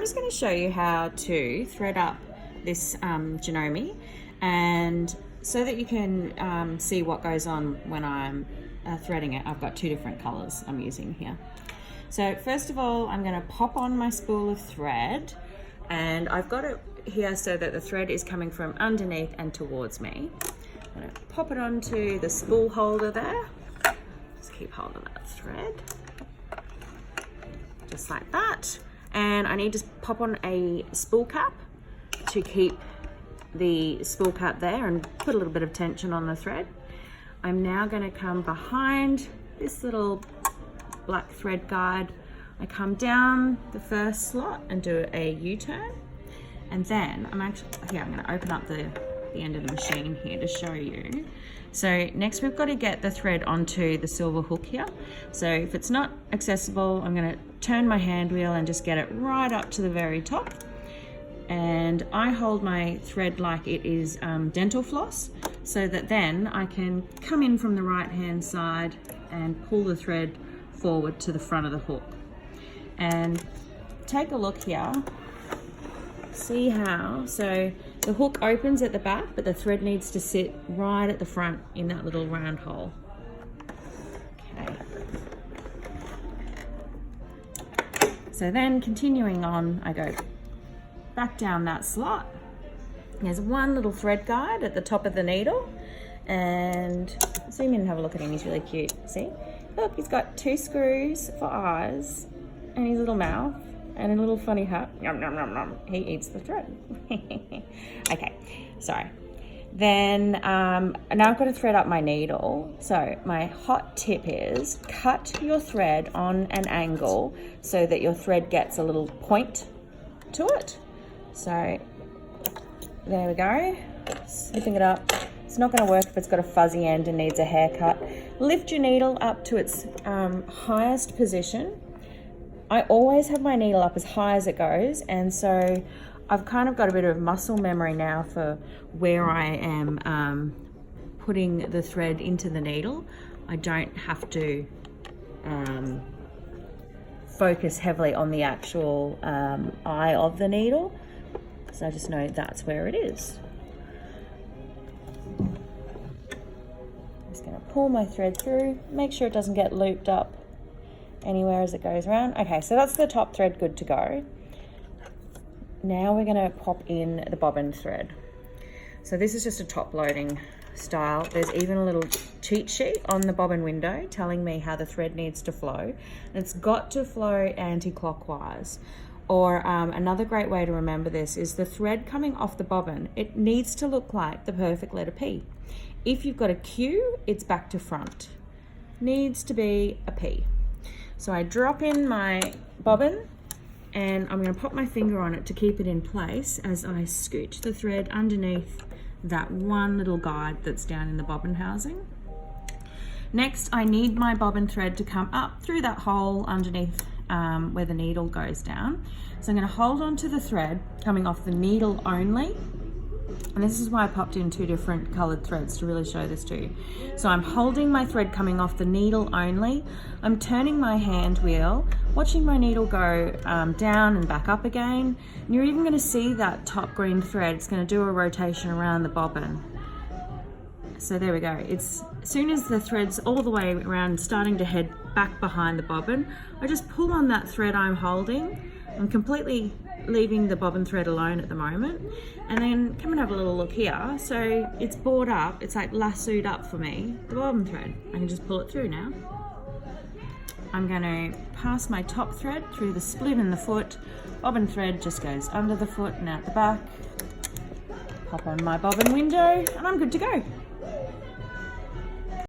I'm just going to show you how to thread up this Janome, and so that you can see what goes on when I'm threading it. I've got two different colours I'm using here. So first of all, I'm going to pop on my spool of thread, and I've got it here so that the thread is coming from underneath and towards me. I'm going to pop it onto the spool holder there. Just keep hold of that thread, just like that. And I need to pop on a spool cap to keep the spool cap there and put a little bit of tension on the thread. I'm now going to come behind this little black thread guide. I come down the first slot and do a U-turn, and then I'm going to open up the end of the machine here to show you. So next we've got to get the thread onto the silver hook here. So if it's not accessible, I'm going to turn my hand wheel and just get it right up to the very top. And I hold my thread like it is dental floss, so that then I can come in from the right hand side and pull the thread forward to the front of the hook. And take a look here, see how, so the hook opens at the back, but the thread needs to sit right at the front in that little round hole. Okay. So then continuing on, I go back down that slot. There's one little thread guide at the top of the needle, and zoom in and have a look at him, he's really cute. See? Look, he's got two screws for eyes and his little mouth and a little funny hat. Yum, yum, yum, yum. He eats the thread. Okay, sorry. Then now I've got to thread up my needle. So my hot tip is cut your thread on an angle so that your thread gets a little point to it. So there we go, snipping it up. It's not going to work if it's got a fuzzy end and needs a haircut. Lift your needle up to its highest position. I always have my needle up as high as it goes, and so I've kind of got a bit of muscle memory now for where I am putting the thread into the needle. I don't have to focus heavily on the actual eye of the needle, so I just know that's where it is. I'm just going to pull my thread through, make sure it doesn't get looped up anywhere as it goes around. Okay, so that's the top thread good to go. Now we're going to pop in the bobbin thread. So this is just a top loading style. There's even a little cheat sheet on the bobbin window telling me how the thread needs to flow, and it's got to flow anti-clockwise. Or another great way to remember this is the thread coming off the bobbin, it needs to look like the perfect letter P. If you've got a Q, it's back to front. Needs to be a P. So I drop in my bobbin, and I'm going to pop my finger on it to keep it in place as I scoot the thread underneath that one little guide that's down in the bobbin housing. Next, I need my bobbin thread to come up through that hole underneath where the needle goes down. So I'm going to hold on to the thread coming off the needle only. And this is why I popped in two different coloured threads to really show this to you. So I'm holding my thread coming off the needle only. I'm turning my hand wheel, watching my needle go down and back up again. And you're even going to see that top green thread. It's going to do a rotation around the bobbin. So there we go. It's as soon as the thread's all the way around, starting to head back behind the bobbin, I just pull on that thread I'm holding. I'm completely leaving the bobbin thread alone at the moment, and then come and have a little look here. So it's bored up, it's like lassoed up for me, the bobbin thread. I can just pull it through now. I'm going to pass my top thread through the split in the foot. Bobbin thread just goes under the foot and out the back. Pop on my bobbin window, and I'm good to go.